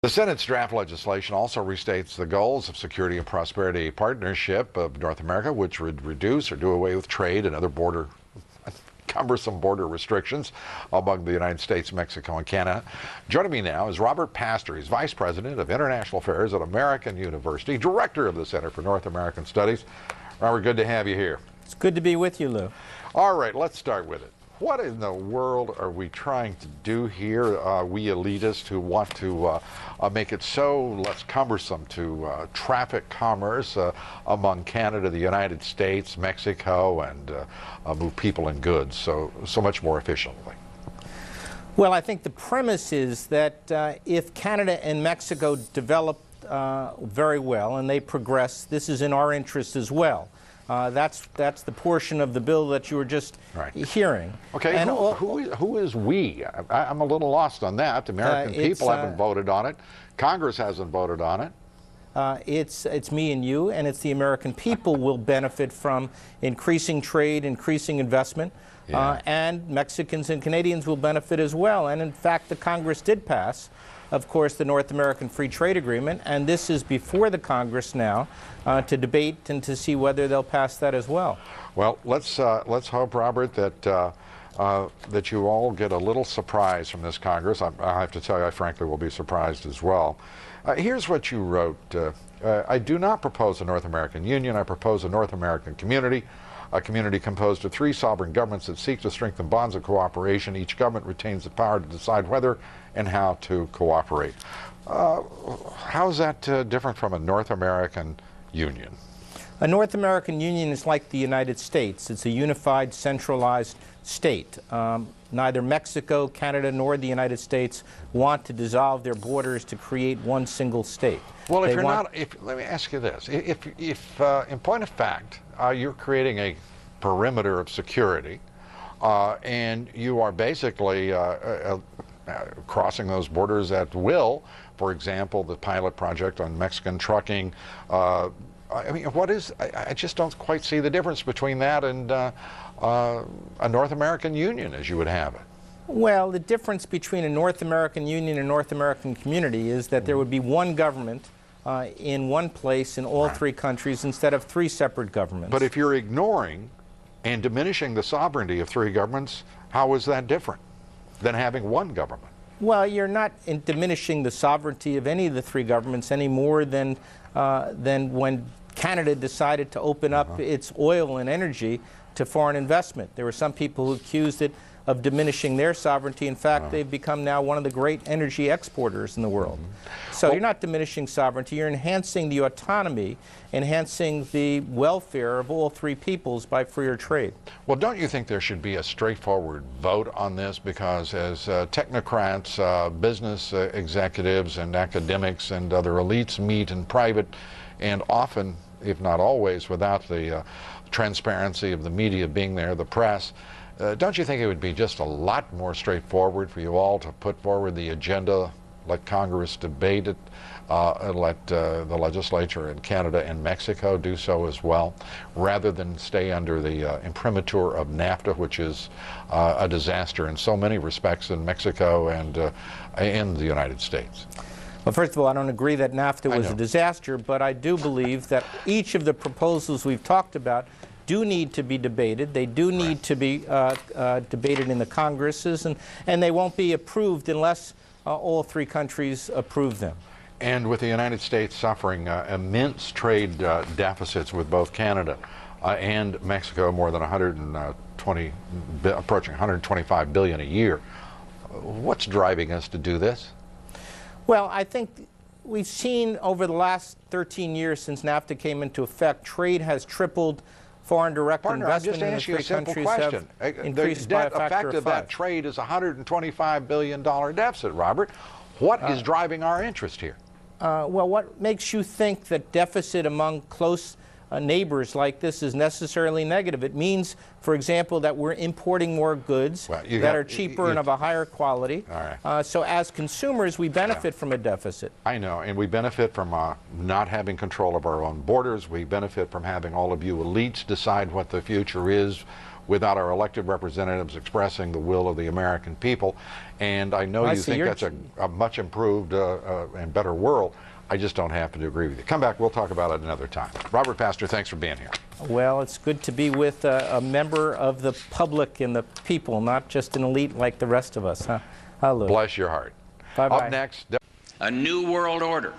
The Senate's draft legislation also restates the goals of Security and Prosperity Partnership of North America, which would reduce or do away with trade and other cumbersome border restrictions among the United States, Mexico, and Canada. Joining me now is Robert Pastor. He's Vice President of International Affairs at American University, Director of the Center for North American Studies. Robert, good to have you here. It's good to be with you, Lou. All right, let's start with it. What in the world are we trying to do here, we elitists who want to make it so less cumbersome to traffic commerce among Canada, the United States, Mexico, and move people and goods so much more efficiently? Well, I think the premise is that if Canada and Mexico develop very well and they progress, this is in our interest as well. That's the portion of the bill that you were just hearing. Okay, and who is we? I'm a little lost on that. The American people haven't voted on it. Congress hasn't voted on it. It's me and you, and it's the American people will benefit from increasing trade, increasing investment, and Mexicans and Canadians will benefit as well. And in fact, the Congress did pass, of course, the North American Free Trade Agreement, and this is before the Congress now to debate and to see whether they'll pass that as well. Well, let's hope, Robert, that that you all get a little surprise from this Congress. I have to tell you, I frankly will be surprised as well. Here's what you wrote. I do not propose a North American Union. I propose a North American community, a community composed of 3 sovereign governments that seek to strengthen bonds of cooperation. Each government retains the power to decide whether and how to cooperate. How is that different from a North American Union? A North American Union is like the United States. It's a unified, centralized state. Neither Mexico, Canada, nor the United States want to dissolve their borders to create one single state. Well, let me ask you this. If in point of fact, you're creating a perimeter of security, and you are basically crossing those borders at will, for example, the pilot project on Mexican trucking, I mean, I just don't quite see the difference between that and a North American Union as you would have it. Well, the difference between a North American Union and North American community is that there would be one government in one place in all 3 countries instead of 3 separate governments. But if you're ignoring and diminishing the sovereignty of 3 governments, how is that different than having one government? Well, you're not diminishing the sovereignty of any of the 3 governments any more than when Canada decided to open up its oil and energy to foreign investment. There were some people who accused it of diminishing their sovereignty. In fact, they've become now one of the great energy exporters in the world. So you're not diminishing sovereignty, you're enhancing the autonomy, enhancing the welfare of all 3 peoples by freer trade. Well, don't you think there should be a straightforward vote on this? Because as technocrats, business executives and academics and other elites meet in private, and often, if not always, without the transparency of the media being there, the press, don't you think it would be just a lot more straightforward for you all to put forward the agenda, let Congress debate it, and let the legislature in Canada and Mexico do so as well, rather than stay under the imprimatur of NAFTA, which is a disaster in so many respects in Mexico and in the United States? Well, first of all, I don't agree that NAFTA was a disaster, but I do believe that each of the proposals we've talked about do need to be debated. They do need to be debated in the Congresses, and they won't be approved unless all 3 countries approve them. And with the United States suffering immense trade deficits with both Canada and Mexico, more than approaching 125 billion a year, what's driving us to do this? Well, I think we've seen over the last 13 years since NAFTA came into effect, trade has tripled. Foreign direct investment in the 3 countries have increased by a factor of 5. The effect of that trade is a $125 billion deficit, Robert. What is driving our interest here? Well, what makes you think that deficit among close neighbors like this is necessarily negative? It means, for example, that we're importing more goods that are cheaper and of a higher quality. So as consumers, we benefit from a deficit. I know, and we benefit from not having control of our own borders. We benefit from having all of you elites decide what the future is without our elected representatives expressing the will of the American people. And I know you think that's a much improved and better world. I just don't happen to agree with you. Come back, we'll talk about it another time. Robert Pastor, thanks for being here. Well, it's good to be with a member of the public and the people, not just an elite like the rest of us, huh? Hallelujah. Bless your heart. Bye-bye. Up next... A new world order